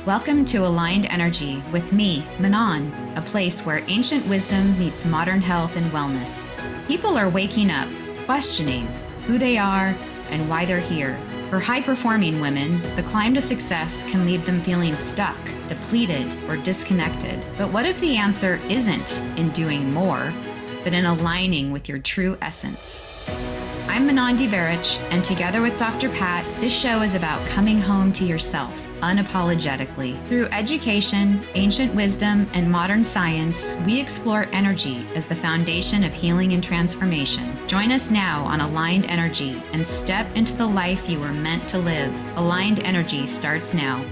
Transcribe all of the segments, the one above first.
Welcome to Aligned Energy with me, Manon, a place where ancient wisdom meets modern health and wellness. People are waking up, questioning who they are and why they're here. For high-performing women, the climb to success can leave them feeling stuck, depleted, or disconnected. But what if the answer isn't in doing more, but in aligning with your true essence? I'm Manon de Veritch, and together with Dr. Pat, this show is about coming home to yourself unapologetically. Through education, ancient wisdom, and modern science, we explore energy as the foundation of healing and transformation. Join us now on Aligned Energy and step into the life you were meant to live. Aligned Energy starts now.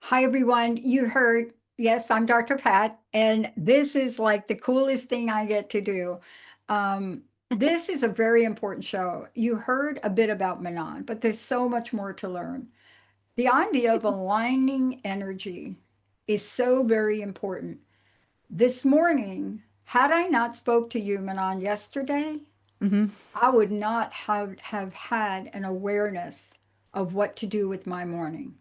Hi, everyone. You heard, yes, I'm Dr. Pat, and this is like the coolest thing I get to do. This is a very important show. You heard a bit about Manon, but there's so much more to learn. The idea of aligning energy is so very important. This morning, had I not spoke to you, Manon, yesterday, I would not have had an awareness of what to do with my morning.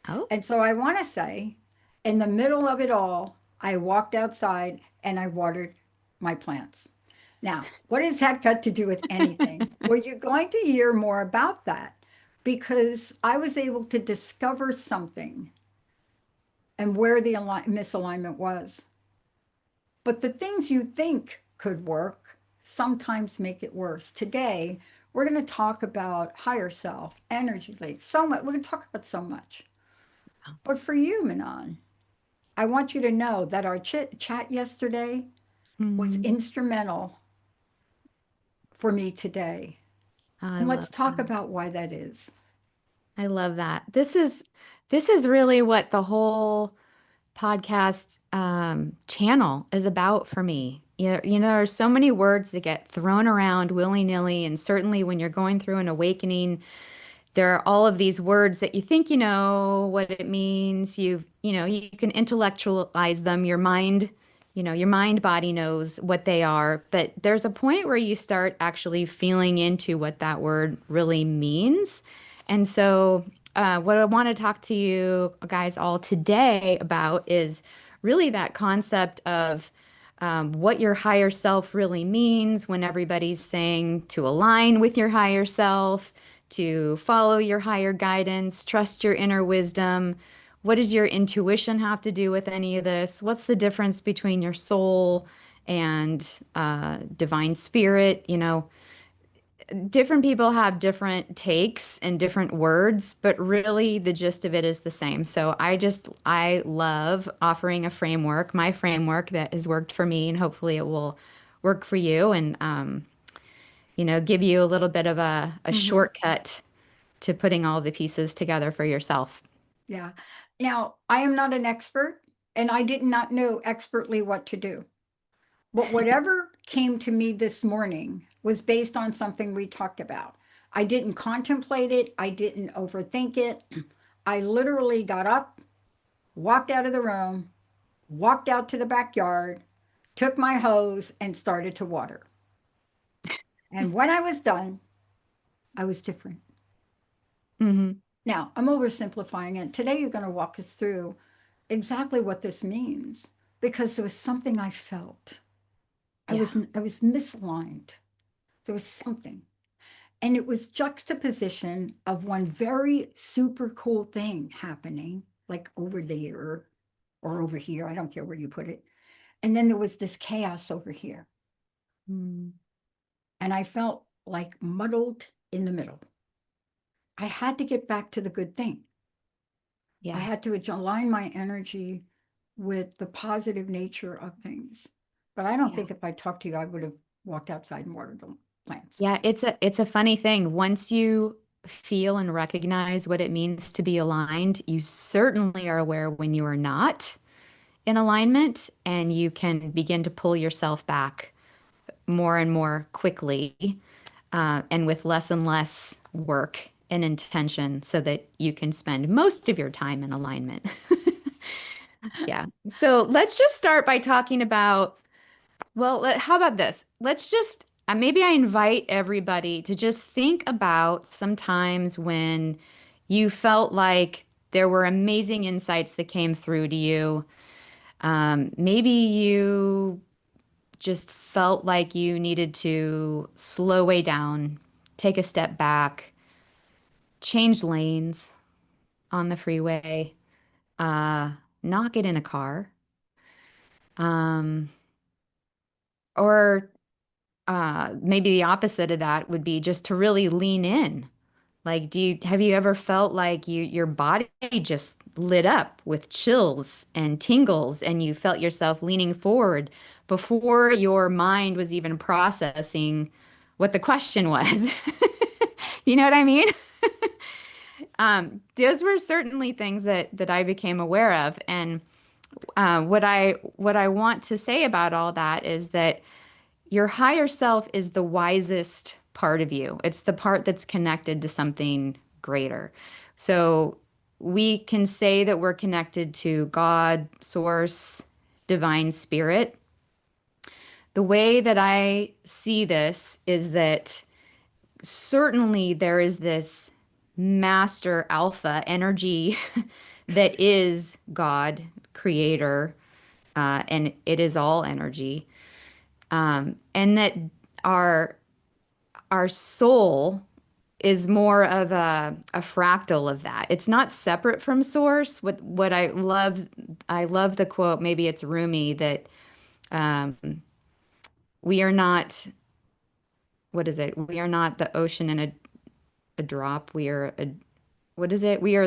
Oh, And so I want to say, in the middle of it all, I walked outside and I watered my plants. Now, what has that got to do with anything? Well, you're going to hear more about that because I was able to discover something and where the misalignment was. But the things you think could work sometimes make it worse. Today, we're going to talk about higher self, energy lakes, so much. We're going to talk about so much. But for you, Manon, I want you to know that our chat yesterday was instrumental for me today. I And let's love talk that. about why that is. I love that. This is really what the whole podcast channel is about for me. There are so many words that get thrown around willy-nilly, and certainly when you're going through an awakening, there are all of these words that you think you know what it means. You can intellectualize them. Your mind body knows what they are, but there's a point where you start actually feeling into what that word really means. And so, what I want to talk to you guys all today about is really that concept of what your higher self really means when everybody's saying to align with your higher self, to follow your higher guidance, trust your inner wisdom. What does your intuition have to do with any of this? What's the difference between your soul and divine spirit? Different people have different takes and different words, but really the gist of it is the same. So I love offering a framework, my framework that has worked for me, and hopefully it will work for you and, give you a little bit of a Mhm. shortcut to putting all the pieces together for yourself. Yeah. Now, I am not an expert and I did not know expertly what to do. But whatever came to me this morning was based on something we talked about. I didn't contemplate it, I didn't overthink it. I literally got up, walked out of the room, walked out to the backyard, took my hose, and started to water. And when I was done, I was different. Hmm. Now, I'm oversimplifying it. Today, you're going to walk us through exactly what this means because there was something I felt. Yeah. I was misaligned. There was something. And it was juxtaposition of one very super cool thing happening, like over there or over here. I don't care where you put it. And then there was this chaos over here. Mm. And I felt like muddled in the middle. I had to get back to the good thing. I Yeah. had to align my energy with the positive nature of things. But I don't Yeah. think if I talked to you, I would have walked outside and watered the plants. Yeah, it's a funny thing. Once you feel and recognize what it means to be aligned, you certainly are aware when you are not in alignment, and you can begin to pull yourself back more and more quickly, and with less and less work and intention so that you can spend most of your time in alignment. Yeah. So let's just start by talking about, well, how about this? Let's just maybe I invite everybody to just think about sometimes when you felt like there were amazing insights that came through to you. Maybe you just felt like you needed to slow way down, take a step back, change lanes on the freeway, uh, not get in a car, um, or maybe the opposite of that would be just to really lean in. Like, have you ever felt like your body just lit up with chills and tingles and you felt yourself leaning forward before your mind was even processing what the question was? You know what I mean? Those were certainly things that I became aware of. And what I want to say about all that is that your higher self is the wisest part of you. It's the part that's connected to something greater. So we can say that we're connected to God, source, divine spirit. The way that I see this is that certainly there is this master alpha energy that is God, creator, and it is all energy. And that our our soul is more of a fractal of that. It's not separate from source. What I love the quote, maybe it's Rumi, that um, we are not, what is it? We are not the ocean in a drop. We are a, what is it? We are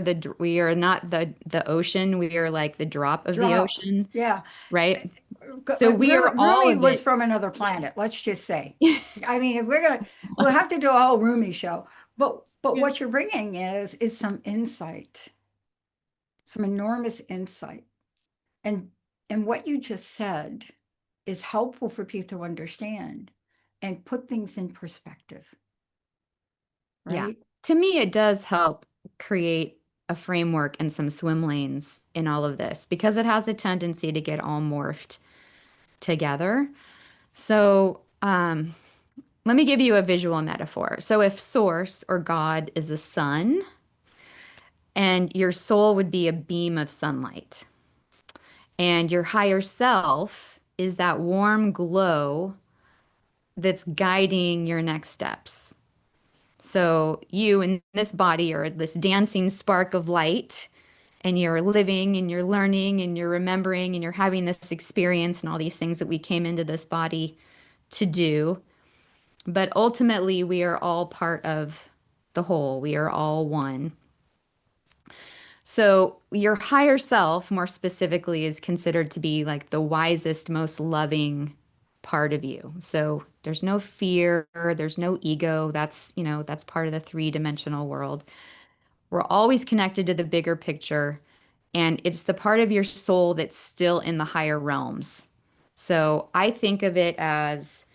not the ocean. We are like the drop of the Drop. ocean, Yeah. right? So we are all Rumi of was it. from another planet, let's just say. I mean, if we'll have to do a whole Rumi show. But Yeah. what you're bringing is some insight, some enormous insight. And and what you just said is helpful for people to understand and put things in perspective, Yeah. right? To me, it does help create a framework and some swim lanes in all of this because it has a tendency to get all morphed together. So, let me give you a visual metaphor. So, if source or God is the sun, and your soul would be a beam of sunlight, and your higher self is that warm glow that's guiding your next steps. So you in this body are this dancing spark of light, and you're living and you're learning and you're remembering and you're having this experience and all these things that we came into this body to do. But ultimately, we are all part of the whole. We are all one. So your higher self, more specifically, is considered to be like the wisest, most loving part of you. So there's no fear, there's no ego. That's part of the three-dimensional world. We're always connected to the bigger picture, and it's the part of your soul that's still in the higher realms. So I think of it as,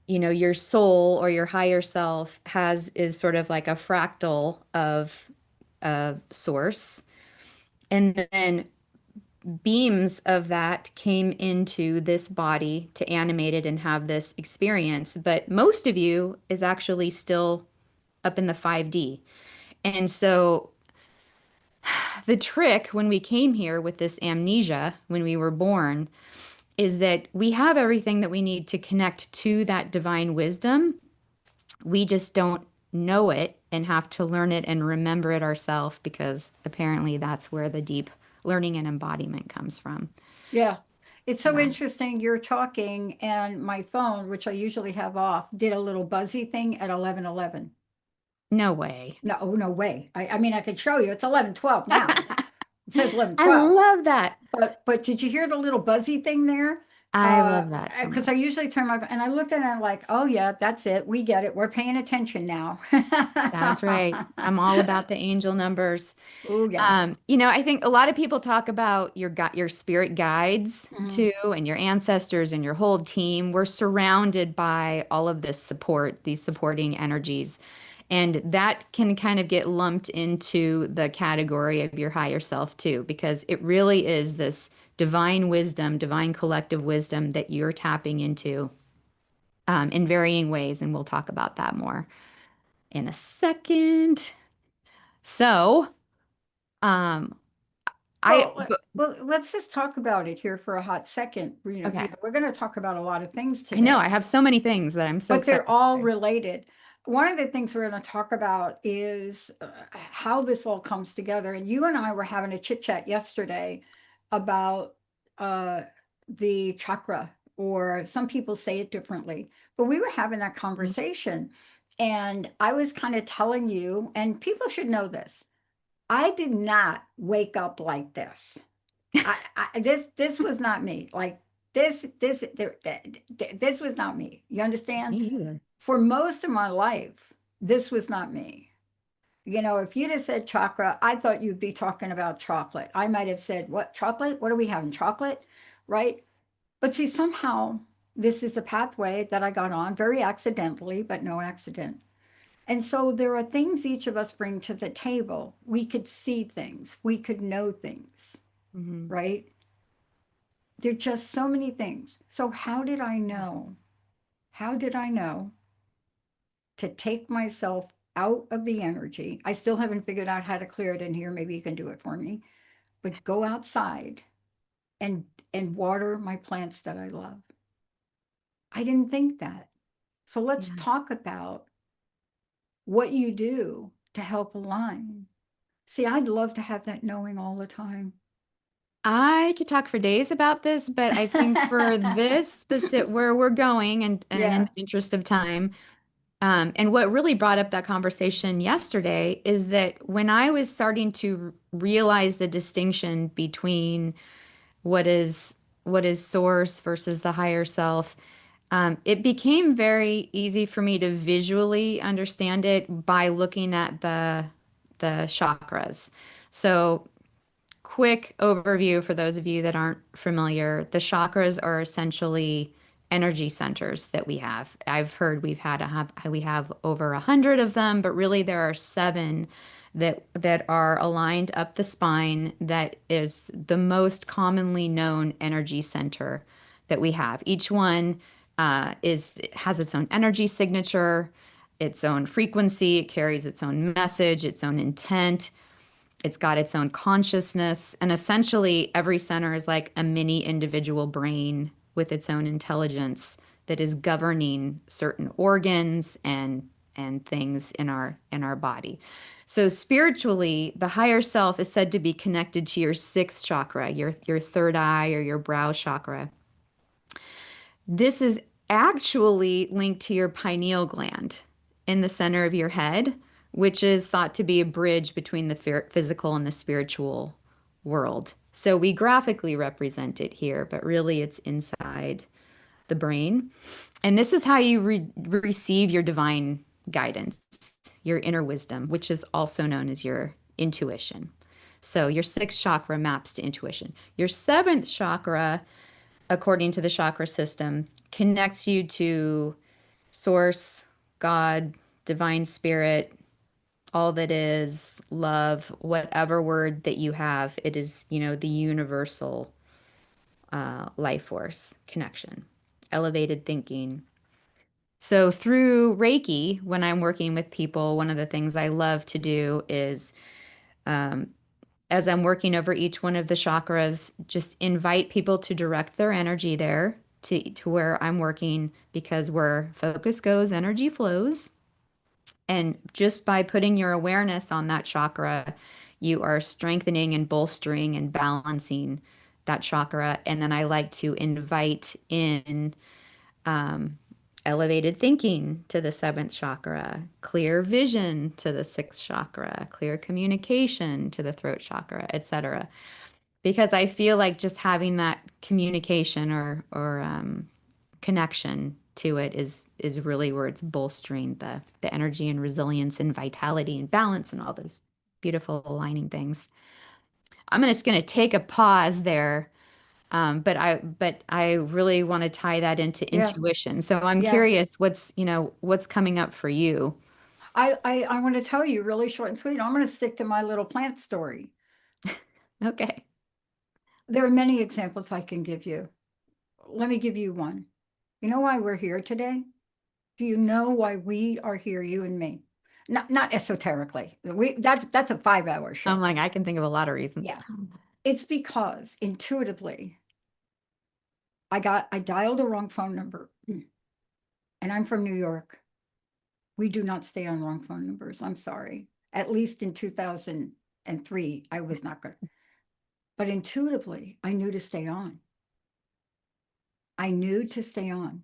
your soul or your higher self is sort of like a fractal of source. And then beams of that came into this body to animate it and have this experience. But most of you is actually still up in the 5D. And so the trick when we came here with this amnesia, when we were born, is that we have everything that we need to connect to that divine wisdom. We just don't know it and have to learn it and remember it ourselves because apparently that's where the deep learning and embodiment comes from. Yeah. It's so Yeah. interesting. You're talking, and my phone, which I usually have off, did a little buzzy thing at 11:11. No way. No, oh, no way. I mean, I could show you. It's 11:12 now. It says I 11:12. love that. But did you hear the little buzzy thing there? I love that so Because much. I usually turn my and I looked at it and I'm like, oh yeah, that's it. We get it. We're paying attention now. That's right. I'm all about the angel numbers. Oh yeah. I think a lot of people talk about your spirit guides Mhm. too, and your ancestors and your whole team. We're surrounded by all of this support, these supporting energies. And that can kind of get lumped into the category of your higher self too, because it really is this divine wisdom, divine collective wisdom that you're tapping into in varying ways. And we'll talk about that more in a second. So, um, I, Let's just talk about it here for a hot second. okay. We're going to talk about a lot of things I know I today, have so many things that I'm so but excited they're all to related. One of the things we're going to talk about is how this all comes together. And you and I were having a chit chat yesterday about uh, the chakra, or some people say it differently, but we were having that say. conversation. And I was kind of telling you, and people should know this, I did not wake up like this. This was not me. Like this was not me. You Me understand? either. For most of my life, this was not me. If you'd have said chakra, I thought you'd be talking about chocolate. I might have said, "What chocolate? What are we having? Chocolate?" Right? But see, somehow this is a pathway that I got on very accidentally, but no accident. And so there are things each of us bring to the table. We could see things, we could know things, Hmm. right? There are just so many things. So, how did I know? How did I know to take myself out of the energy? I still haven't figured out how to clear it in here. Maybe you can do it for me. But go outside and water my plants that I love. I didn't think that. So let's Yeah. talk about what you do to help align. See, I'd love to have that knowing all the time. I could talk for days about this, but I think for this specific where we're going and in Yeah. the interest of time, and what really brought up that conversation yesterday is that when I was starting to realize the distinction between what is what is source versus the higher self, it became very easy for me to visually understand it by looking at the chakras. So quick overview for those of you that aren't familiar, the chakras are essentially energy centers that we have. I've heard we have over 100 of them, but really there are seven that are aligned up the spine. That is the most commonly known energy center that we have. Each one is has its own energy signature, its own frequency. It carries its own message, its own intent. It's got its own consciousness, and essentially every center is like a mini individual brain with its own intelligence that is governing certain organs and things in our body. So spiritually, the higher self is said to be connected to your sixth chakra, your third eye or your brow chakra. This is actually linked to your pineal gland in the center of your head, which is thought to be a bridge between the physical and the spiritual world. So we graphically represent it here, but really it's inside the brain. And this is how you receive your divine guidance, your inner wisdom, which is also known as your intuition. So your sixth chakra maps to intuition. Your seventh chakra, according to the chakra system, connects you to source, God, divine spirit, all that is, love, whatever word that you have. It is, the universal life force connection, elevated thinking. So through Reiki, when I'm working with people, one of the things I love to do is as I'm working over each one of the chakras, just invite people to direct their energy there to where I'm working, because where focus goes, energy flows. And just by putting your awareness on that chakra, you are strengthening and bolstering and balancing that chakra. And then I like to invite in elevated thinking to the seventh chakra, clear vision to the sixth chakra, clear communication to the throat chakra, etc. Because I feel like just having that communication or connection to it is really where it's bolstering the energy and resilience and vitality and balance and all those beautiful aligning things. I'm just going to take a pause there, but I really want to tie that into Yeah. intuition. So I'm Yeah. curious what's coming up for you. I want to tell you really short and sweet. I'm going to stick to my little plant story. Okay. There are many examples I can give you. Let me give you one. You know why we're here today? Do you know why we are here, you and me? not esoterically. That's a 5 hour I'm show. like, I can think of a lot of reasons. Yeah. It's because intuitively I dialed a wrong phone number, and I'm from New York. We do not stay on wrong phone numbers. I'm sorry. At least in 2003, I was not good. But intuitively, I knew to stay on. I knew to stay on.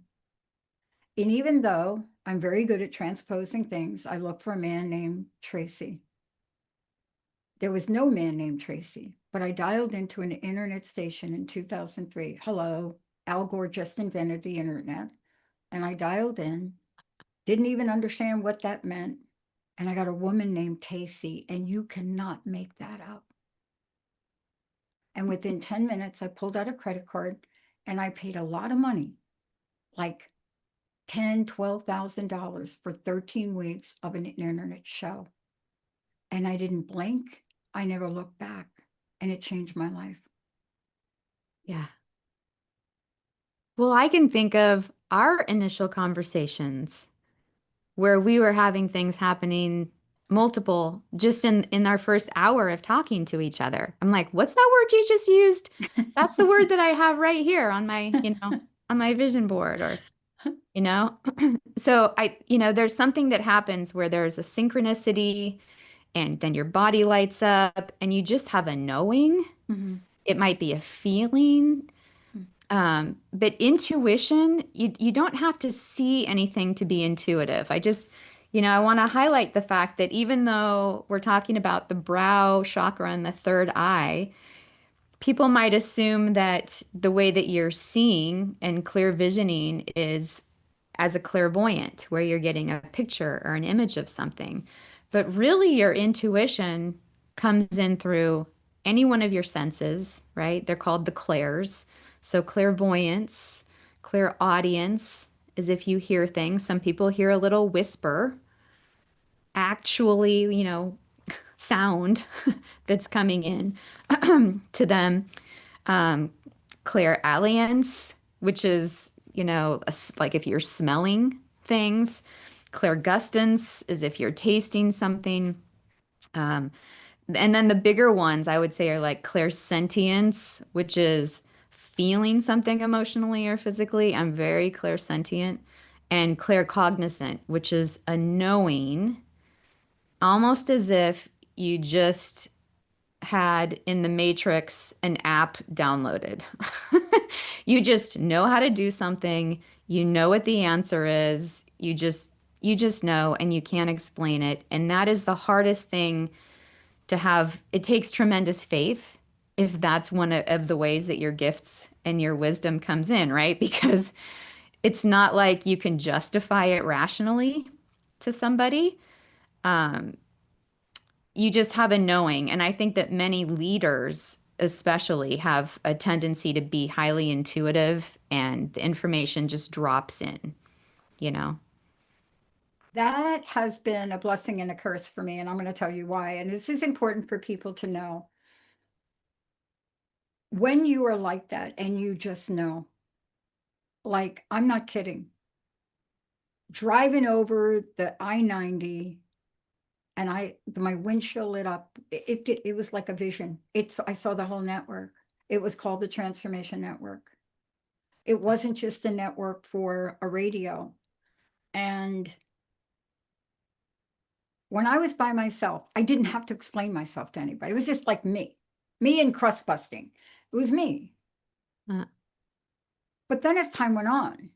And even though I'm very good at transposing things, I looked for a man named Tracy. There was no man named Tracy, but I dialed into an internet station in 2003. Hello, Al Gore just invented the internet. And I dialed in, didn't even understand what that meant. And I got a woman named Tacy, and you cannot make that up. And within 10 minutes, I pulled out a credit card and I paid a lot of money, like $12,000 for 13 weeks of an internet show. And I didn't blink. I never looked back. And it changed my life. Yeah. Well, I can think of our initial conversations where we were having things happening multiple just in our first hour of talking to each other. I'm like, what's that word you just used? That's the word that I have right here on my, on my vision board or, you know. So there's something that happens where there's a synchronicity and then your body lights up and you just have a knowing. Mhm. It might be a feeling. But intuition, you don't have to see anything to be intuitive. I want to highlight the fact that even though we're talking about the brow chakra and the third eye, people might assume that the way that you're seeing and clear visioning is as a clairvoyant, where you're getting a picture or an image of something. But really, your intuition comes in through any one of your senses, right? They're called the clairs. So, clairvoyance, clairaudience is if you hear things. Some people hear a little whisper, actually, sound that's coming in to them. Um, Clairalience, which is, like if you're smelling things. Clairgustance is if you're tasting something. Um, and then the bigger ones I would say are like clairsentience, which is feeling something emotionally or physically. I'm very clairsentient. And claircognizant, which is a knowing, almost as if you just had in the Matrix an app downloaded. You just know how to do something, you know what the answer is, you just know and you can't explain it. And that is the hardest thing to have. It takes tremendous faith if that's one of the ways that your gifts and your wisdom comes in, right? Because it's not like you can justify it rationally to somebody. You just have a knowing. And I think that many leaders, especially, have a tendency to be highly intuitive and the information just drops in, you know? That has been a blessing and a curse for me, and I'm going to tell you why. And this is important for people to know. When you are like that and you just know, like, I'm not kidding, driving over the I-90 and my windshield lit up. It was like a vision. I saw the whole network. It was called the Transformation Network. It wasn't just a network for a radio. And when I was by myself, I didn't have to explain myself to anybody. It was just like me and crust busting. It was me. Uh, But then as time went on,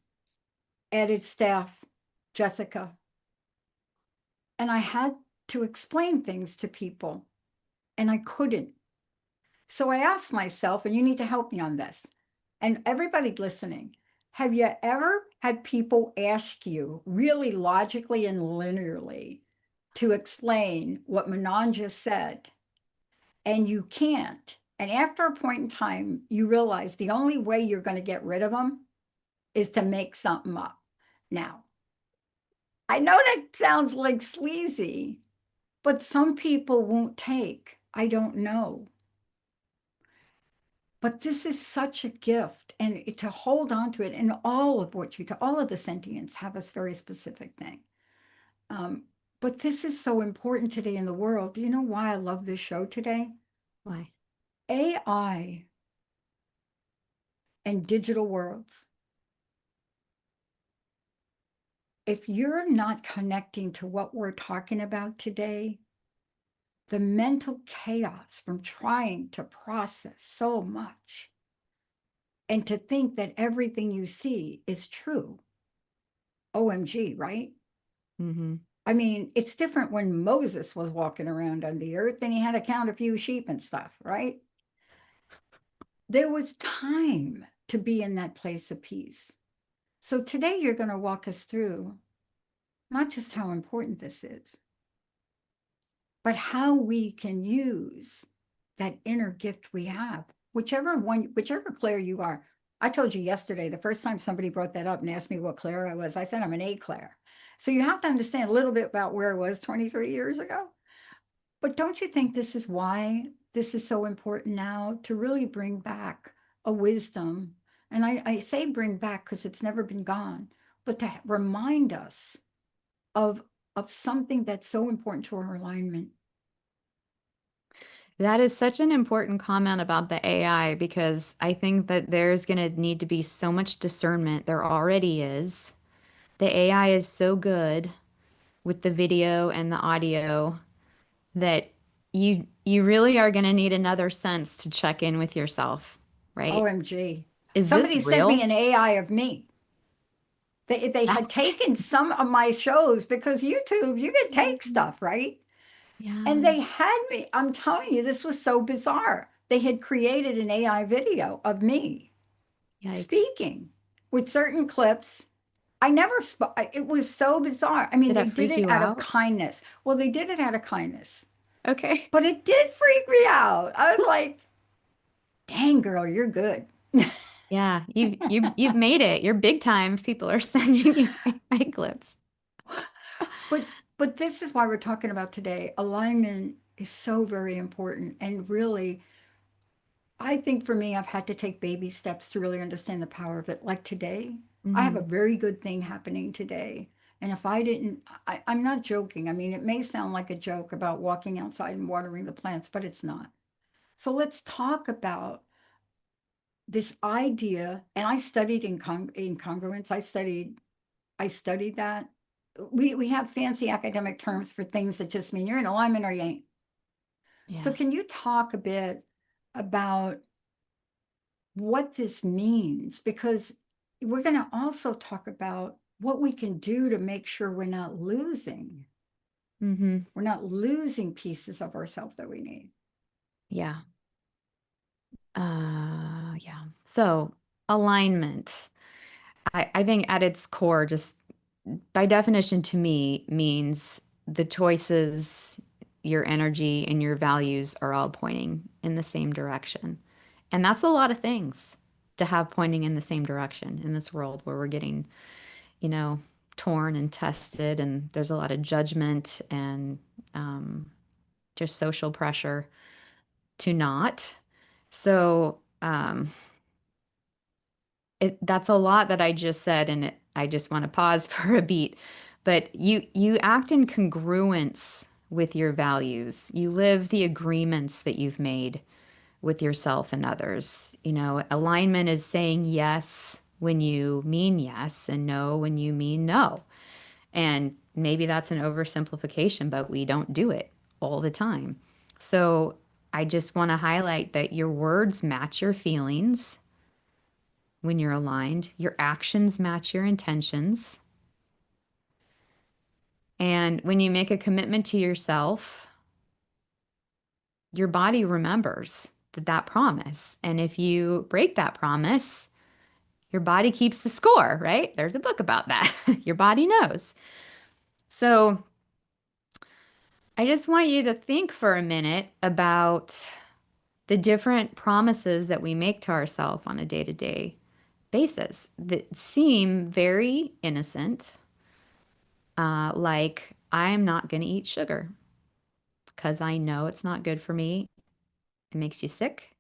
added staff, Jessica, and I had to explain things to people and I couldn't. So I asked myself, and you need to help me on this, and everybody listening, have you ever had people ask you really logically and linearly to explain what Manon just said, and you can't? And after a point in time, you realize the only way you're going to get rid of them is to make something up. Now, I know that sounds like sleazy, but some people won't take, I don't know. But this is such a gift, and to hold on to it, and all of what all of the sentients have a very specific thing. Um, But this is so important today in the world. Do you know why I love this show today? Why? AI and digital worlds. If you're not connecting to what we're talking about today, the mental chaos from trying to process so much and to think that everything you see is true. OMG, right? Mm-hmm. I mean, it's different when Moses was walking around on the earth and he had to count a few sheep and stuff, right? There was time to be in that place of peace. So today you're going to walk us through not just how important this is, but how we can use that inner gift we have, whichever one, whichever Claire you are. I told you yesterday, the first time somebody brought that up and asked me what Claire I was, I said I'm an A Claire. So you have to understand a little bit about where I was 23 years ago. But don't you think this is why this is so important now to really bring back a wisdom? And I say bring back because it's never been gone, but to remind us of of something that's so important to our alignment. That is such an important comment about the AI because I think that there's going to need to be so much discernment. There already is. The AI is so good with the video and the audio that you really are going to need another sense to check in with yourself, right? OMG. Is this Somebody sent me real? an AI of me. They had That's taken some of my shows because YouTube, you can take stuff, right? And yeah. they had me, I'm telling you, this was so bizarre. They had created an AI video of me Yikes. speaking with certain clips. I never spoke. It was so bizarre. I mean, Did they that did freak it you out of out? kindness. Well, they did it out of kindness, Okay. but it did freak me out. I was like, dang, girl, you're good. Yeah, you've made it. You're big time if people are sending you AI clips. But this is why we're talking about today. Alignment is so very important. And really, I think for me, I've had to take baby steps to really understand the power of it. Like today, I have a Hmm. very good thing happening today. And if I didn't, I'm not joking. I mean, it may sound like a joke about walking outside and watering the plants, but it's not. So let's talk about this idea. And I studied incongruence. I studied that. We have fancy academic terms for things that just mean you're in alignment or you ain't. So Yeah. can you talk a bit about what this means? Because we're going to also talk about what we can do to make sure Hmm. we're not losing pieces of ourselves that we need. Yeah. Yeah. So alignment, I think at its core, just by definition to me, means the choices, your energy, and your values are all pointing in the same direction. And that's a lot of things to have pointing in the same direction in this world where we're getting, you know, torn and tested, and there's a lot of judgment and um, just social pressure to not. So, that's a lot that I just said, and I just want to pause for a beat. But you act in congruence with your values. You live the agreements that you've made with yourself and others. You know, alignment is saying yes when you mean yes and no when you mean no. And maybe that's an oversimplification, but we don't do it all the time. So I just want to highlight that your words match your feelings when you're aligned, your actions match your intentions. And when you make a commitment to yourself, your body remembers that promise. And if you break that promise, your body keeps the score, right? There's a book about that. Your body knows. So I just want you to think for a minute about the different promises that we make to ourselves on a day-to-day basis that seem very innocent, like I'm not going to eat sugar because I know it's not good for me. It makes you sick.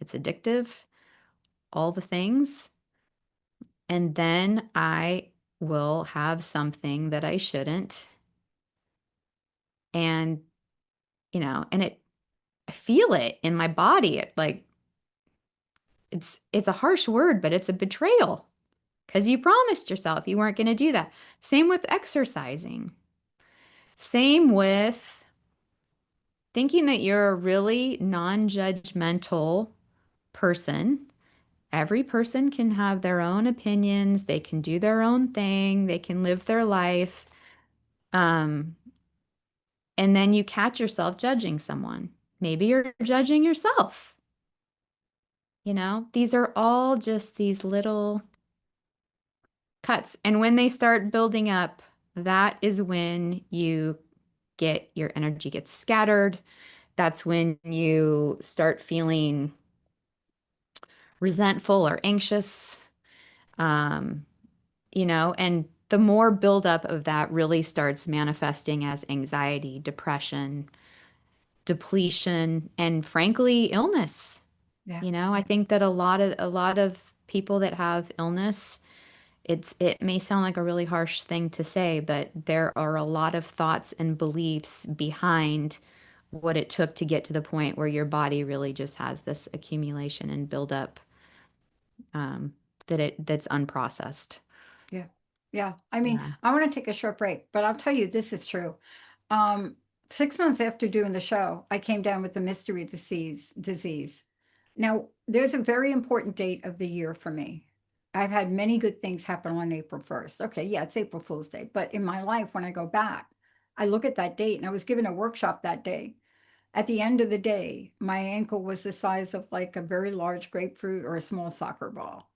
It's addictive, all the things. And then I will have something that I shouldn't. And, and I feel it in my body. It's a harsh word, but it's a betrayal because you promised yourself you weren't going to do that. Same with exercising. Same with thinking that you're a really non-judgmental person. Every person can have their own opinions, they can do their own thing, they can live their life. Um, and then you catch yourself judging someone. Maybe you're judging yourself. These are all just these little cuts. And when they start building up, that is when your energy gets scattered. That's when you start feeling resentful or anxious. Um, and the more buildup of that really starts manifesting as anxiety, depression, depletion, and frankly, illness. Yeah. I think that a lot of people that have illness, it may sound like a really harsh thing to say, but there are a lot of thoughts and beliefs behind what it took to get to the point where your body really just has this accumulation and buildup um, that's unprocessed. Yeah. Yeah. I mean, Yeah. I want to take a short break, but I'll tell you this is true. Um, 6 months after doing the show, I came down with the mystery disease. Now, there's a very important date of the year for me. I've had many good things happen on April 1st. Okay, yeah, it's April Fool's Day. But in my life, when I go back, I look at that date and I was given a workshop that day. At the end of the day, my ankle was the size of like a very large grapefruit or a small soccer ball.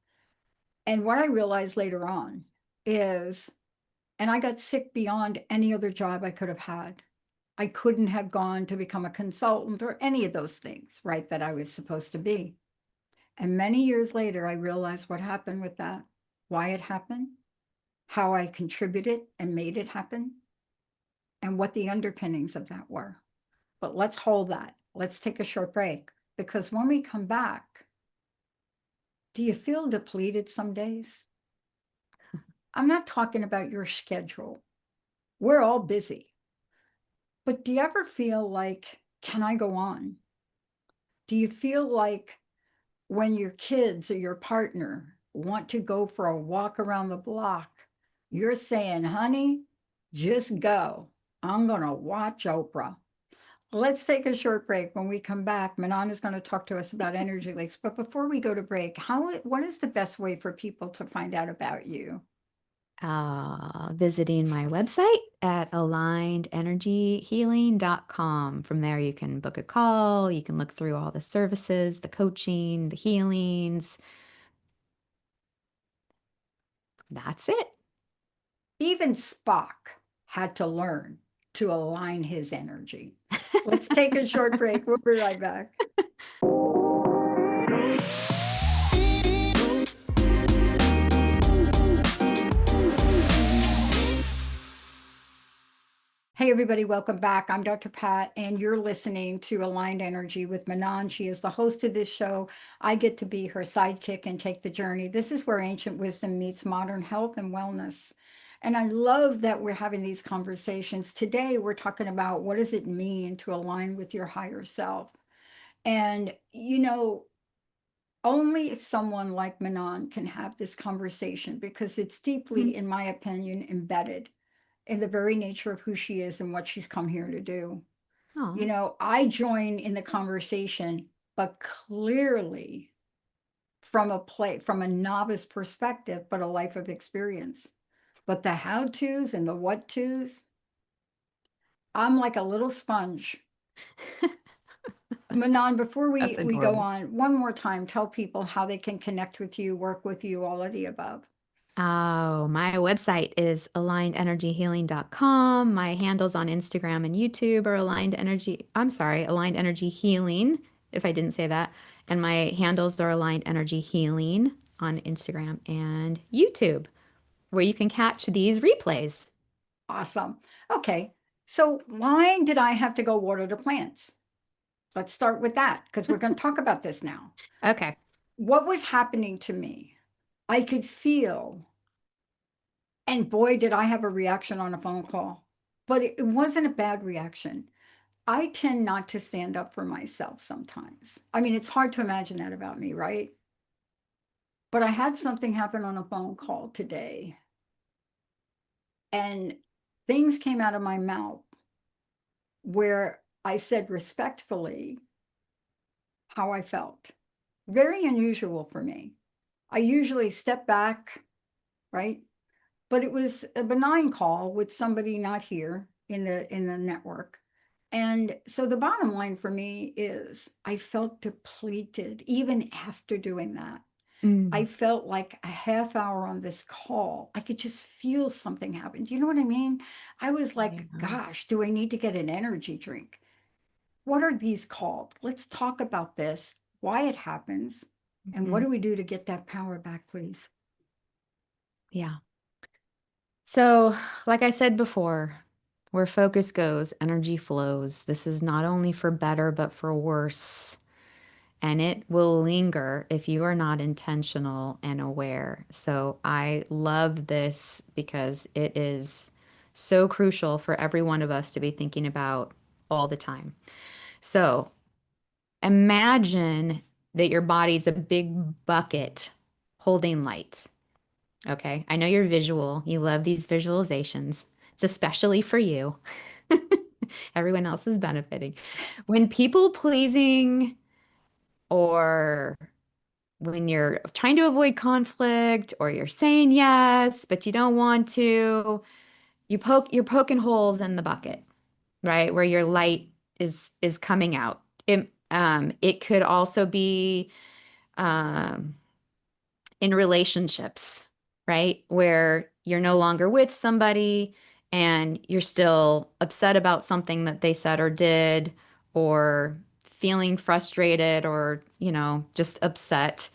And what I realized later on is, and I got sick beyond any other job I could have had. I couldn't have gone to become a consultant or any of those things, right, that I was supposed to be. And many years later, I realized what happened with that, why it happened, how I contributed and made it happen, and what the underpinnings of that were. But let's hold that. Let's take a short break because when we come back, do you feel depleted some days? I'm not talking about your schedule. We're all busy. But do you ever feel like, can I go on? Do you feel like when your kids or your partner want to go for a walk around the block, you're saying, honey, just go. I'm going to watch Oprah. Let's take a short break. When we come back, Manon is going to talk to us about energy leaks. But before we go to break, what is the best way for people to find out about you? Visiting my website at alignedenergyhealing.com. From there, you can book a call, you can look through all the services, the coaching, the healings. That's it. Even Spock had to learn to align his energy. Let's take a short break. We'll be right back. Hey, everybody, welcome back. I'm Dr. Pat, and you're listening to Aligned Energy with Manon. She is the host of this show. I get to be her sidekick and take the journey. This is where ancient wisdom meets modern health and wellness. And I love that we're having these conversations. Today, we're talking about what does it mean to align with your higher self? And, only someone like Manon can have this conversation because it's deeply, in my opinion, embedded in the very nature of who she is and what she's come here to do. Oh, I join in the conversation, but clearly from a novice perspective, but a life of experience. But the how to's and the what to's, I'm like a little sponge. Manon, before that's we go adorable. on, one more time, tell people how they can connect with you, work with you, all of the above. Oh, my website is alignedenergyhealing.com. My handles on Instagram and YouTube are Aligned Energy Healing, if I didn't say that. And my handles are Aligned Energy Healing on Instagram and YouTube, where you can catch these replays. Awesome. Okay. So why did I have to go water the plants? Let's start with that because we're going to talk about this now. Okay. What was happening to me? I could feel, and boy, did I have a reaction on a phone call. but it wasn't a bad reaction. I tend not to stand up for myself sometimes. I mean, it's hard to imagine that about me, right? But I had something happen on a phone call today, and things came out of my mouth where I said respectfully how I felt. Very unusual for me. I usually step back, right? But it was a benign call with somebody not here in the network. And so the bottom line for me is I felt depleted even after doing that. I Mm. felt like a half hour on this call. I could just feel something happen. Do you know what I mean? I was like, Yeah. gosh, do I need to get an energy drink? What are these called? Let's talk about this, why it happens, and what Mhm. do we do to get that power back, please? Yeah. So, like I said before, where focus goes, energy flows. This is not only for better, but for worse. And it will linger if you are not intentional and aware. So, I love this because it is so crucial for every one of us to be thinking about all the time. So, imagine that your body's a big bucket holding light. Okay. I know you're visual. You love these visualizations. It's especially for you. Everyone else is benefiting. When people pleasing or when you're trying to avoid conflict or you're saying yes, but you don't want to, you're poking holes in the bucket, right? Where your light is coming out. It could also be um in relationships, right? Where you're no longer with somebody and you're still upset about something that they said or did, or feeling frustrated or, just upset.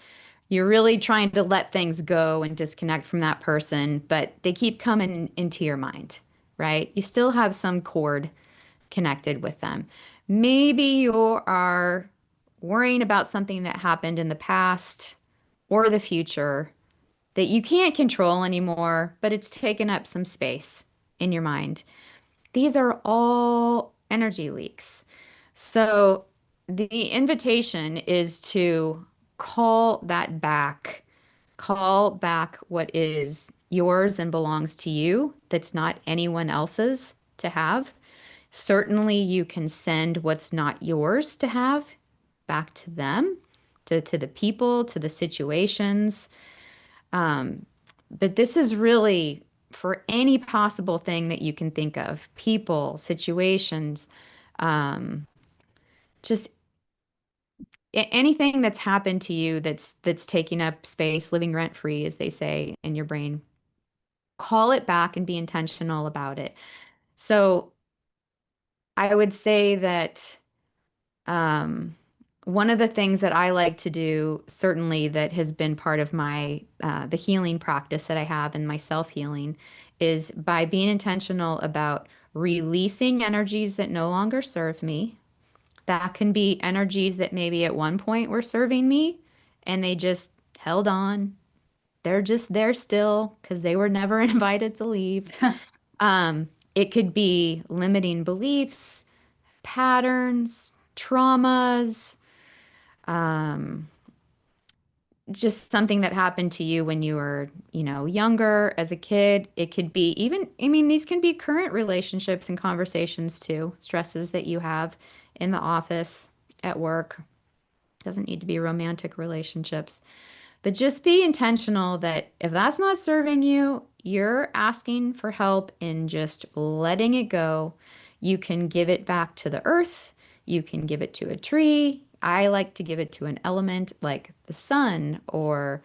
You're really trying to let things go and disconnect from that person, but they keep coming into your mind, right? You still have some cord connected with them. Maybe you are worrying about something that happened in the past or the future that you can't control anymore, but it's taken up some space in your mind. These are all energy leaks. So the invitation is to call that back, call back what is yours and belongs to you, that's not anyone else's to have. Certainly, you can send what's not yours to have back to them, to the people, to the situations. But this is really for any possible thing that you can think of, people, situations, just anything that's happened to you that's taking up space, living rent free, as they say in your brain. Call it back and be intentional about it. So I would say that Um, one of the things that I like to do, certainly that has been part of my the healing practice that I have in my self-healing, is by being intentional about releasing energies that no longer serve me. That can be energies that maybe at one point were serving me and they just held on. They're just there still because they were never invited to leave. It could be limiting beliefs, patterns, traumas, just something that happened to you when you were, younger as a kid. It could be even, I mean, these can be current relationships and conversations too, stresses that you have in the office, at work. Doesn't need to be romantic relationships. But just be intentional that if that's not serving you, you're asking for help in just letting it go. You can give it back to the earth. You can give it to a tree. I like to give it to an element like the sun or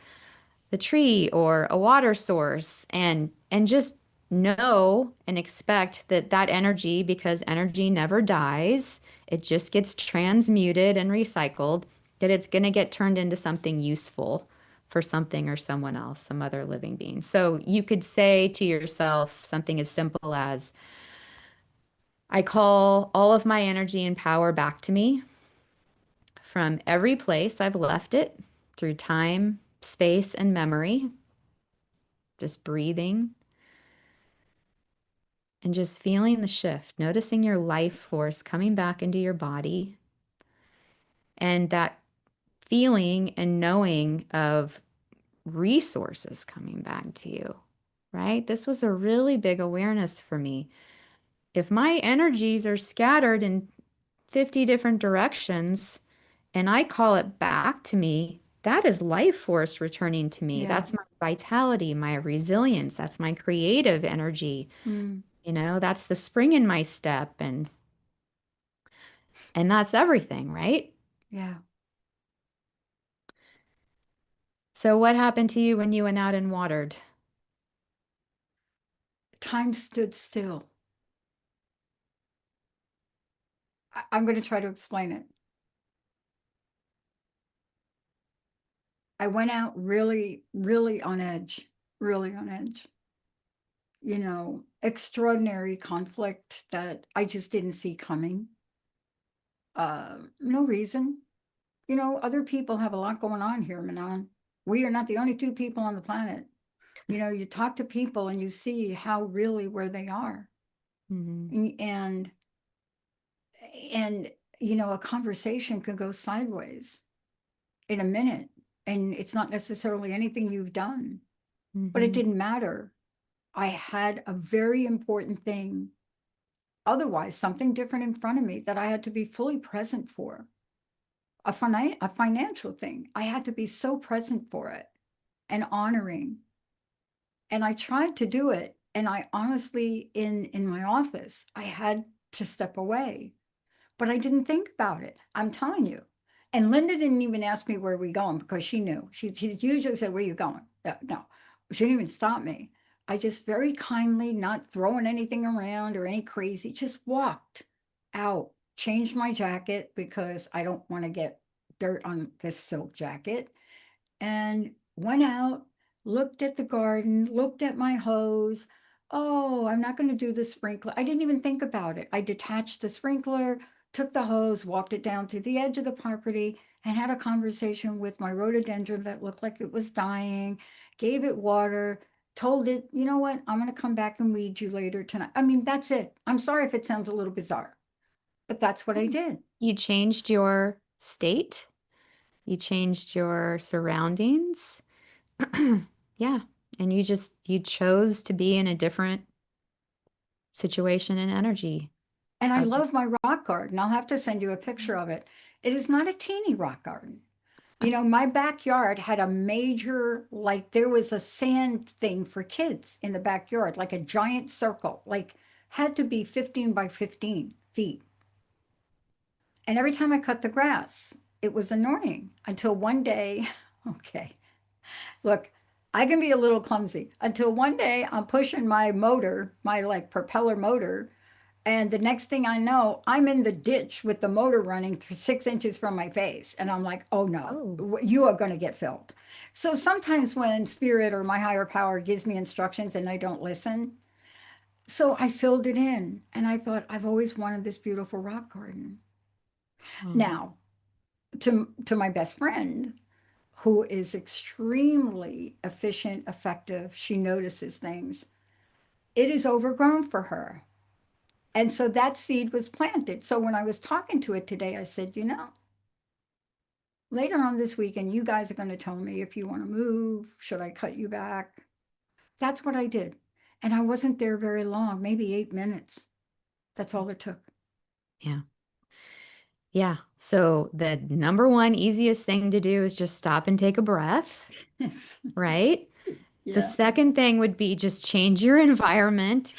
the tree or a water source, and just know and expect that that energy, because energy never dies, it just gets transmuted and recycled, that it's going to get turned into something useful for something or someone else, some other living being. So you could say to yourself something as simple as, I call all of my energy and power back to me from every place I've left it through time, space, and memory. Just breathing. and just feeling the shift, noticing your life force coming back into your body and that feeling and knowing of resources coming back to you, right? This was a really big awareness for me. If my energies are scattered in 50 different directions and I call it back to me, that is life force returning to me. Yeah. That's my vitality, my resilience. That's my creative energy. Mm. That's the spring in my step and that's everything, right? Yeah. So what happened to you when you went out and watered? Time stood still. I'm going to try to explain it. I went out really, really on edge, really on edge. Extraordinary conflict that I just didn't see coming. No reason. Other people have a lot going on here, Manon. We are not the only two people on the planet. You talk to people and you see how really where they are. Hmm. And and a conversation could go sideways in a minute, and it's not necessarily anything you've done, but it Hmm. didn't matter. I had a very important thing, otherwise something different in front of me that I had to be fully present for. A financial thing. I had to be so present for it and honoring. And I tried to do it. And I honestly, in my office, I had to step away, but I didn't think about it. I'm telling you. And Linda didn't even ask me where we going because she knew. She usually said, "Where are you going?" No, she didn't even stop me. I just very kindly, not throwing anything around or any crazy, just walked out, changed my jacket because I don't want to get dirt on this silk jacket, and went out, looked at the garden, looked at my hose. Oh, I'm not going to do the sprinkler. I didn't even think about it. I detached the sprinkler, took the hose, walked it down to the edge of the property, and had a conversation with my rhododendron that looked like it was dying, gave it water, told it, you know what, I'm going to come back and weed you later tonight. I mean, that's it. I'm sorry if it sounds a little bizarre, but that's what I did. You changed your state, you changed your surroundings. Yeah. And you chose to be in a different situation and energy. And I Of, love my rock garden. I'll have to send you a picture of it. It is not a teeny rock garden. My backyard had a major, like, there was a sand thing for kids in the backyard, like a giant circle, like, had to be 15 by 15 feet. And every time I cut the grass, it was annoying until one day, okay, look, I can be a little clumsy until one day I'm pushing my motor, my like propeller motor, and the next thing I know, I'm in the ditch with the motor running 6 inches from my face. And I'm like, oh no, oh, you are going to get filled. So sometimes when spirit or my higher power gives me instructions and I don't listen, so I filled it in. And I thought, I've always wanted this beautiful rock garden. oh, Now, to my best friend, who is extremely efficient, effective, she notices things. It is overgrown for her. And so that seed was planted. So when I was talking to it today, I said, later on this weekend, you guys are going to tell me if you want to move. Should I cut you back? That's what I did. And I wasn't there very long, maybe 8 minutes. That's all it took. yeah. Yeah. So the number one easiest thing to do is just stop and take a breath, right? The Yeah. second thing would be just change your environment,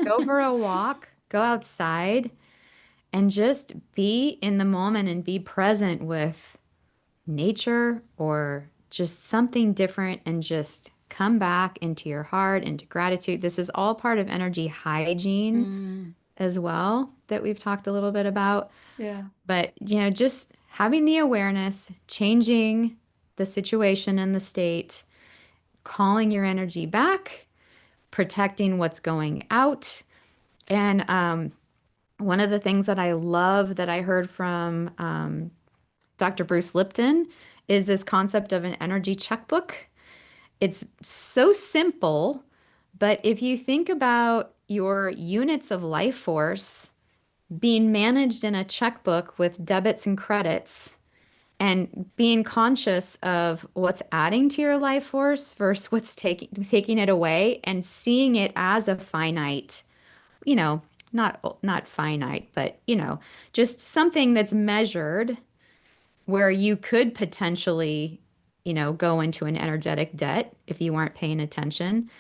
go for a walk, go outside, and just be in the moment and be present with nature or just something different and just come back into your heart, into gratitude. This is all part of energy hygiene Mm, as well that we've talked a little bit about. yeah. But, just having the awareness, changing the situation and the state, calling your energy back, protecting what's going out. And one of the things that I love that I heard from Dr. Bruce Lipton is this concept of an energy checkbook. It's so simple, but if you think about your units of life force being managed in a checkbook with debits and credits and being conscious of what's adding to your life force versus what's taking it away and seeing it as a finite, you know, not finite, but just something that's measured where you could potentially, go into an energetic debt if you weren't paying attention.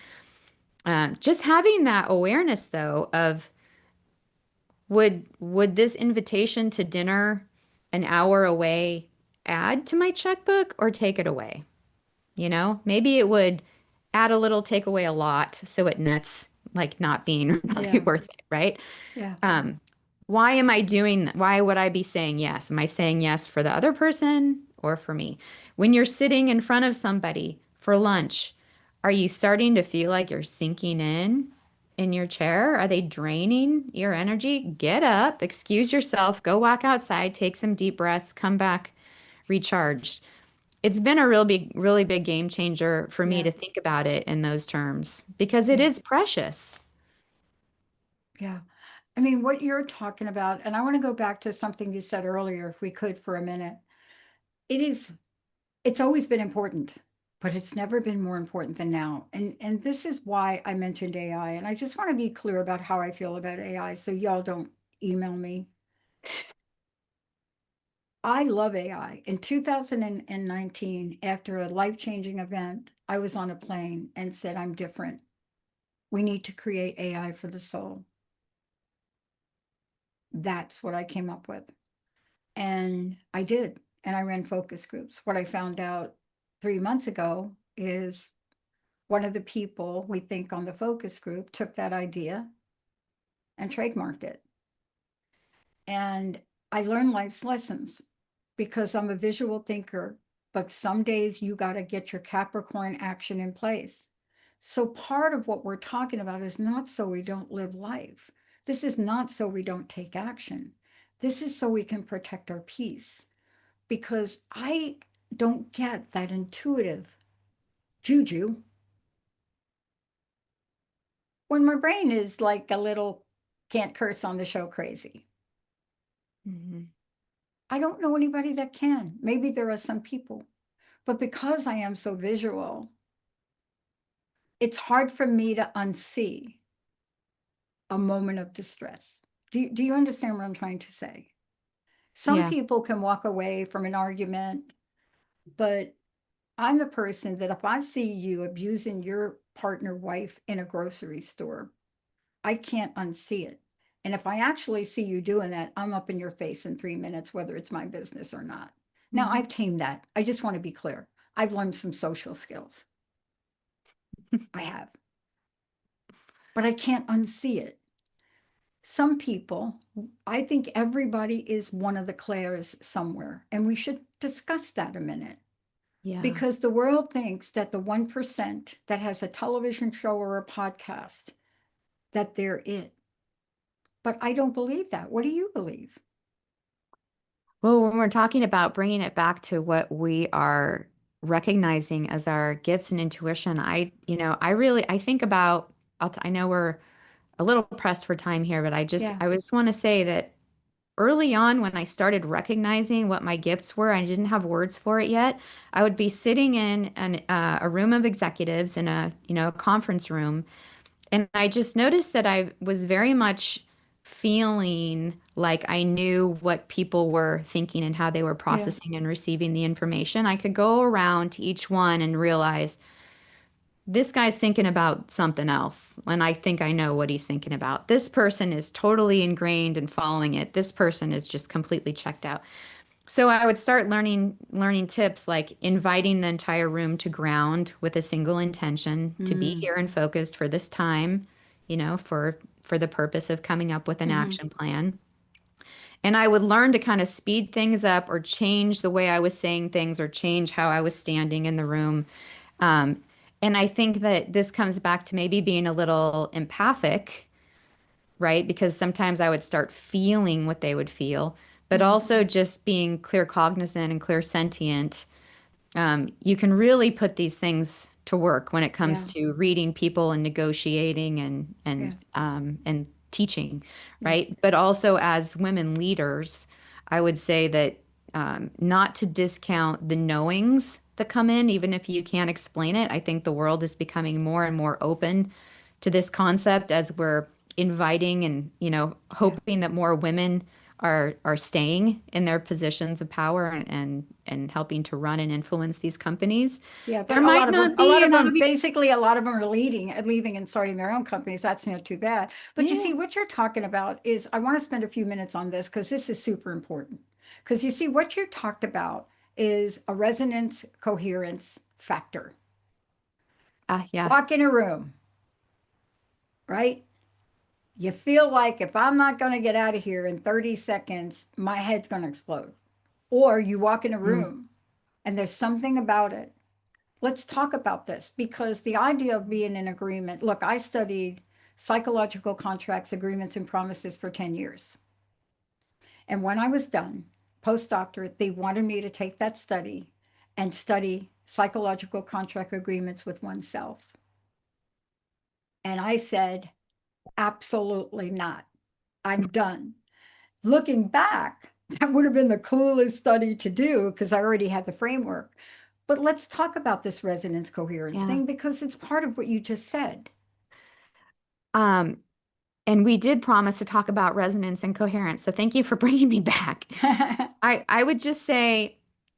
Just having that awareness though of would this invitation to dinner an hour away add to my checkbook or take it away? Maybe it would add a little, take away a lot, so it nets like not being really Yeah. worth it, right? Yeah. Um, why am I doing that? Why would I be saying yes? Am I saying yes for the other person or for me? When you're sitting in front of somebody for lunch, are you starting to feel like you're sinking in your chair? Are they draining your energy? Get up, excuse yourself, go walk outside, take some deep breaths, come back recharged. It's been a really big game changer for me Yeah. to think about it in those terms because it Yeah. is precious. Yeah. I mean, what you're talking about, and I want to go back to something you said earlier, if we could for a minute. It is, it's always been important, but it's never been more important than now. And this is why I mentioned AI. And I just want to be clear about how I feel about AI so y'all don't email me. I love AI. In 2019, after a life-changing event, I was on a plane and said, I'm different. We need to create AI for the soul. That's what I came up with. And I did. And I ran focus groups. What I found out 3 months ago is one of the people we think on the focus group took that idea and trademarked it. And I learned life's lessons because I'm a visual thinker, but some days you got to get your Capricorn action in place. So part of what we're talking about is not so we don't live life. This is not so we don't take action. This is so we can protect our peace because I don't get that intuitive juju when my brain is like a little can't curse on the show crazy. Mhm. I don't know anybody that can. Maybe there are some people, but because I am so visual, it's hard for me to unsee a moment of distress. Do you understand what I'm trying to say? Some Yeah. people can walk away from an argument, but I'm the person that if I see you abusing your partner wife in a grocery store, I can't unsee it. And if I actually see you doing that, I'm up in your face in 3 minutes, whether it's my business or not. Now, Mhm. I've tamed that. I just want to be clear. I've learned some social skills. I have, but I can't unsee it. Some people, I think everybody is one of the Claires somewhere, and we should discuss that a minute Yeah. because the world thinks that the 1% that has a television show or a podcast, that they're it. But I don't believe that. What do you believe? Well, when we're talking about bringing it back to what we are recognizing as our gifts and intuition, I think about, I know we're a little pressed for time here, but Yeah, I just want to say that early on when I started recognizing what my gifts were, I didn't have words for it yet. I would be sitting in a room of executives in a conference room. And I just noticed that I was very much feeling like I knew what people were thinking and how they were yeah. processing and receiving the information. I could go around to each one and realize this guy's thinking about something else. And I think I know what he's thinking about. This person is totally ingrained and following it. This person is just completely checked out. So I would start learning tips like inviting the entire room to ground with a single intention to be Mm, here and focused for this time, for the purpose of coming up with an hmm. action plan. And I would learn to kind of speed things up or change the way I was saying things or change how I was standing in the room. Um, and I think that this comes back to maybe being a little empathic, right? Because sometimes I would start feeling what they would feel, but Mm, also just being clear cognizant and clear sentient. You can really put these things to work when it Yeah. comes to reading people and negotiating Yeah. and teaching, Yeah. right? But also as women leaders, I would say that not to discount the knowings that come in, even if you can't explain it. I think the world is becoming more and more open to this concept as we're inviting and, Yeah. hoping that more women are staying in their positions of power and helping to run and influence these companies. Yeah, There but might not a lot be of an them, obvious, basically, a lot of them are leaving and starting their own companies. That's not too bad. But you yeah. see, what you're talking about is, I want to spend a few minutes on this because this is super important. Because you see, what you talked about is a resonance coherence factor. Yeah. Walk in a room, right? You feel like if I'm not going to get out of here in 30 seconds, my head's going to explode. Or you walk in a Mm. room and there's something about it. Let's talk about this because the idea of being in agreement. Look, I studied psychological contracts, agreements, and promises for 10 years. And when I was done, postdoctorate, they wanted me to take that study and study psychological contract agreements with oneself. And I said, absolutely not. I'm done. Looking back, that would have been the coolest study to do because I already had the framework. But let's talk about this resonance coherence Yeah. thing because it's part of what you just said. Um, and we did promise to talk about resonance and coherence. So thank you for bringing me back. I would just say,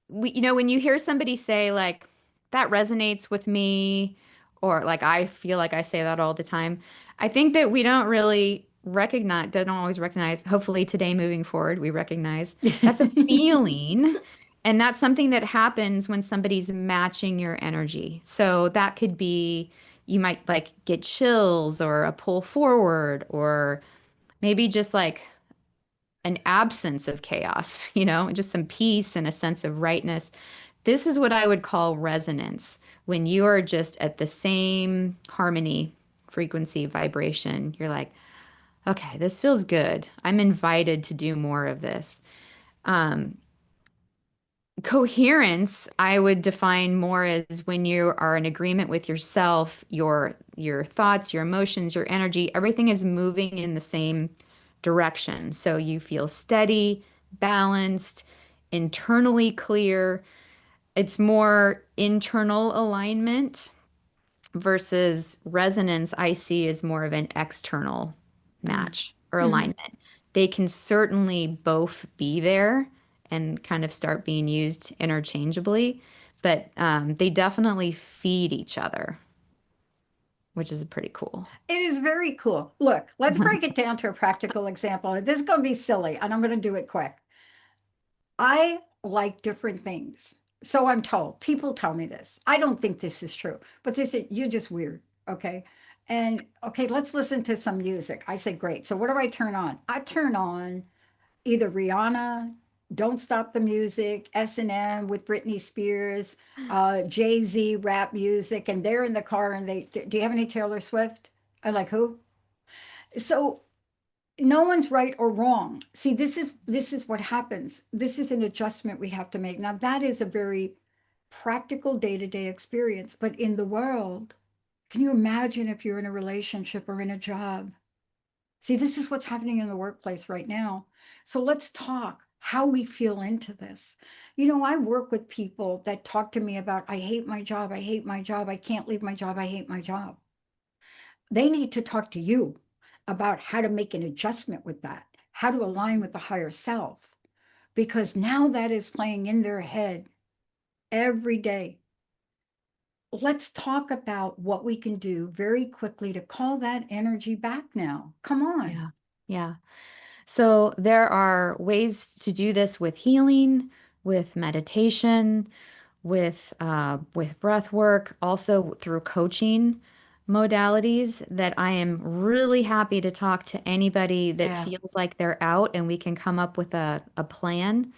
when you hear somebody say like that resonates with me, or like I feel like I say that all the time, I think that we don't really recognize, don't always recognize. Hopefully today moving forward, we recognize that's a feeling. And that's something that happens when somebody's matching your energy. So that could be, you might like get chills or a pull forward, or maybe just like an absence of chaos, just some peace and a sense of rightness. This is what I would call resonance when you are just at the same harmony, frequency, vibration. You're like, okay, this feels good. I'm invited to do more of this. Um, Coherence, I would define more as when you are in agreement with yourself, your thoughts, your emotions, your energy, everything is moving in the same direction. So you feel steady, balanced, internally clear. It's more internal alignment versus resonance, I see as more of an external Mm. match or Mhm. alignment. They can certainly both be there and kind of start being used interchangeably, but they definitely feed each other, which is pretty cool. It is very cool. Look, let's break it down to a practical example. This is going to be silly, and I'm going to do it quick. I like different things. So I'm told. People tell me this. I don't think this is true, but they say, you're just weird. Okay. And okay, let's listen to some music. I say, great. So what do I turn on? I turn on either Rihanna, Don't Stop the Music, S&M with Britney Spears, Jay-Z rap music, and they're in the car and they, do you have any Taylor Swift? I like who? So no one's right or wrong. See, this is what happens. This is an adjustment we have to make. Now that is a very practical day-to-day experience, but in the world, can you imagine if you're in a relationship or in a job? See, this is what's happening in the workplace right now. So let's talk how we feel into this. I work with people that talk to me about, I hate my job. I hate my job. I can't leave my job. I hate my job. They need to talk to you about how to make an adjustment with that, how to align with the higher self, because now that is playing in their head every day. Let's talk about what we can do very quickly to call that energy back now. Come on. Yeah. Yeah. So there are ways to do this with healing, with meditation, with breath work, also through coaching modalities that I am really happy to talk to anybody that Yeah, feels like they're out and we can come up with a plan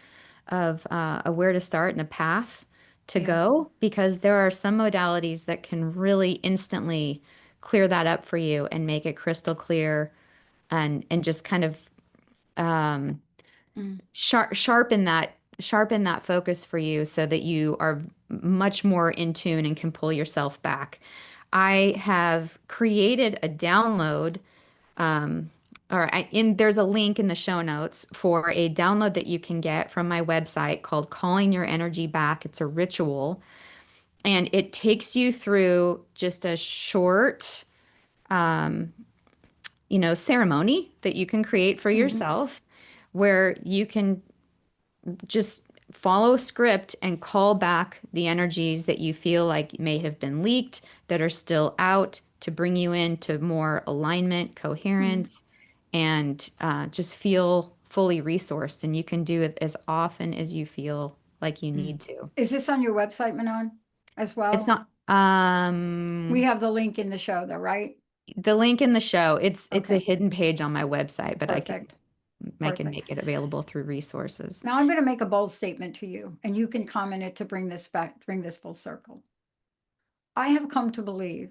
of where to start and a path to yeah. go, because there are some modalities that can really instantly clear that up for you and make it crystal clear and just kind of um, Mm. sharpen that sharpen that focus for you so that you are much more in tune and can pull yourself back. I have created a download, there's a link in the show notes for a download that you can get from my website called Calling Your Energy Back. It's a ritual, and it takes you through just a short, ceremony that you can create for Hmm. yourself where you can just follow a script and call back the energies that you feel like may have been leaked, that are still out, to bring you into more alignment, Hmm. coherence, and just feel fully resourced. And you can do it as often as you feel like you Hmm. need to. Is this on your website, Manon, as It's well? not We have the link in the show, though, right? the link in the show. It's a Okay, hidden page on my website, but perfect, I can perfect. make it available through resources. Now I'm going to make a bold statement to you, and you can comment it to bring this back, bring this full circle. I have come to believe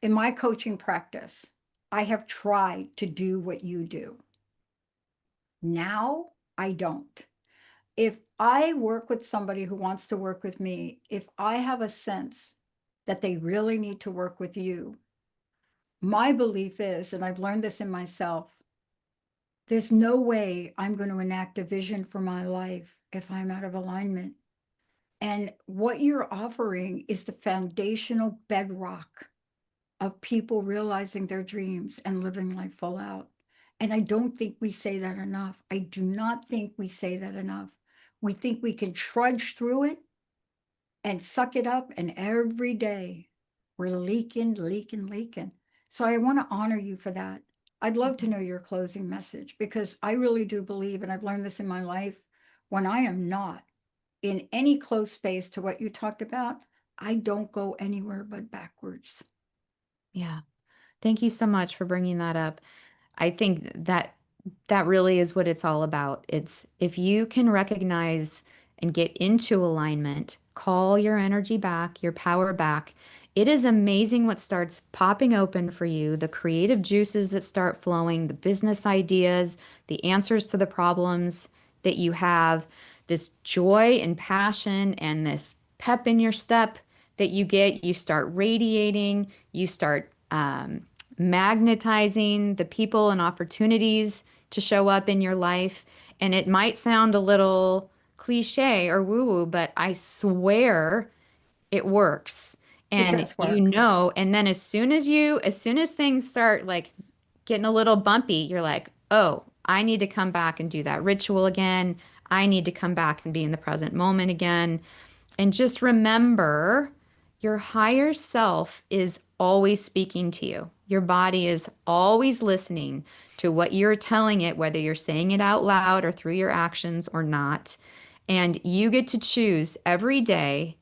in my coaching practice, I have tried to do what you do. Now I don't. If I work with somebody who wants to work with me, if I have a sense that they really need to work with you, my belief is, and I've learned this in myself, there's no way I'm going to enact a vision for my life if I'm out of alignment. And what you're offering is the foundational bedrock of people realizing their dreams and living life full out. And I don't think we say that enough. I do not think we say that enough. We think we can trudge through it and suck it up. And every day we're leaking, leaking, leaking. So I want to honor you for that. I'd love to know your closing message because I really do believe, and I've learned this in my life, when I am not in any close space to what you talked about, I don't go anywhere but backwards. Yeah. Thank you so much for bringing that up. I think that that really is what it's all about. It's if you can recognize and get into alignment, call your energy back, your power back. It is amazing what starts popping open for you, the creative juices that start flowing, the business ideas, the answers to the problems that you have, this joy and passion and this pep in your step that you get. You start radiating, you start magnetizing the people and opportunities to show up in your life. And it might sound a little cliche or woo-woo, but I swear it works. It And does work. and then as soon as things start like getting a little bumpy, you're like, oh, I need to come back and do that ritual again. I need to come back and be in the present moment again. And just remember, your higher self is always speaking to you. Your body is always listening to what you're telling it, whether you're saying it out loud or through your actions or not. And you get to choose every day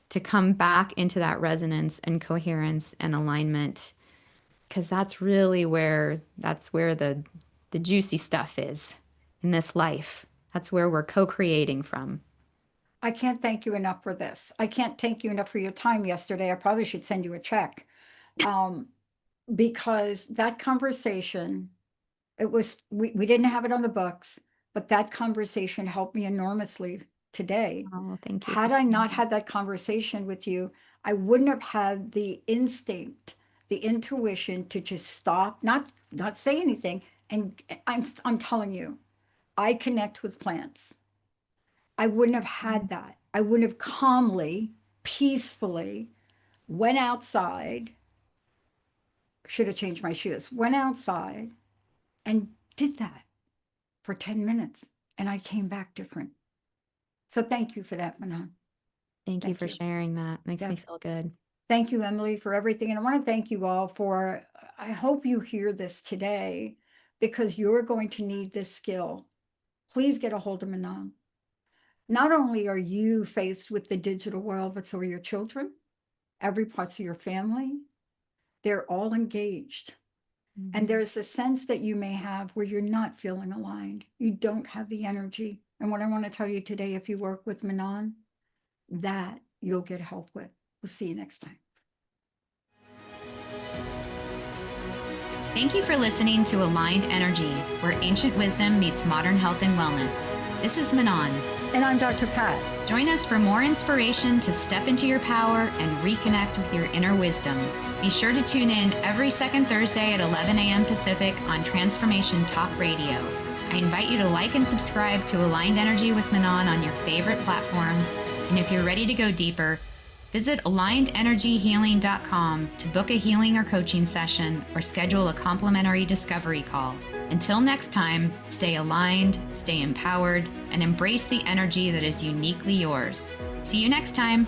to come back into that resonance and coherence and alignment, because that's where the juicy stuff is in this life. That's where we're co-creating from. I can't thank you enough for this. I can't thank you enough for your time yesterday. I probably should send you a check. Um, because that conversation, we didn't have it on the books, but that conversation helped me enormously today. Oh, thank you for Had I saying not that. had that conversation with you, I wouldn't have had the instinct, the intuition to just stop, not say anything. And I'm telling you, I connect with plants. I wouldn't have had that. I wouldn't have calmly, peacefully went outside, should have changed my shoes, went outside and did that for 10 minutes. And I came back different. So thank you for that, Manon. Thank you Thank for you. sharing that. Makes Yeah. me feel good. Thank you, Emily, for everything. And I want to thank you all for, I hope you hear this today because you're going to need this skill. Please get a hold of Manon. Not only are you faced with the digital world, but so are your children, every parts of your family. They're all engaged. And Mhm. there's a sense that you may have where you're not feeling aligned. You don't have the energy. And what I want to tell you today, if you work with Manon, that you'll get help with. We'll see you next time. Thank you for listening to Aligned Energy, where ancient wisdom meets modern health and wellness. This is Manon. And I'm Dr. Pat. Join us for more inspiration to step into your power and reconnect with your inner wisdom. Be sure to tune in every second Thursday at 11 a.m. Pacific on Transformation Talk Radio. I invite you to like and subscribe to Aligned Energy with Manon on your favorite platform. And if you're ready to go deeper, visit alignedenergyhealing.com to book a healing or coaching session or schedule a complimentary discovery call. Until next time, stay aligned, stay empowered, and embrace the energy that is uniquely yours. See you next time.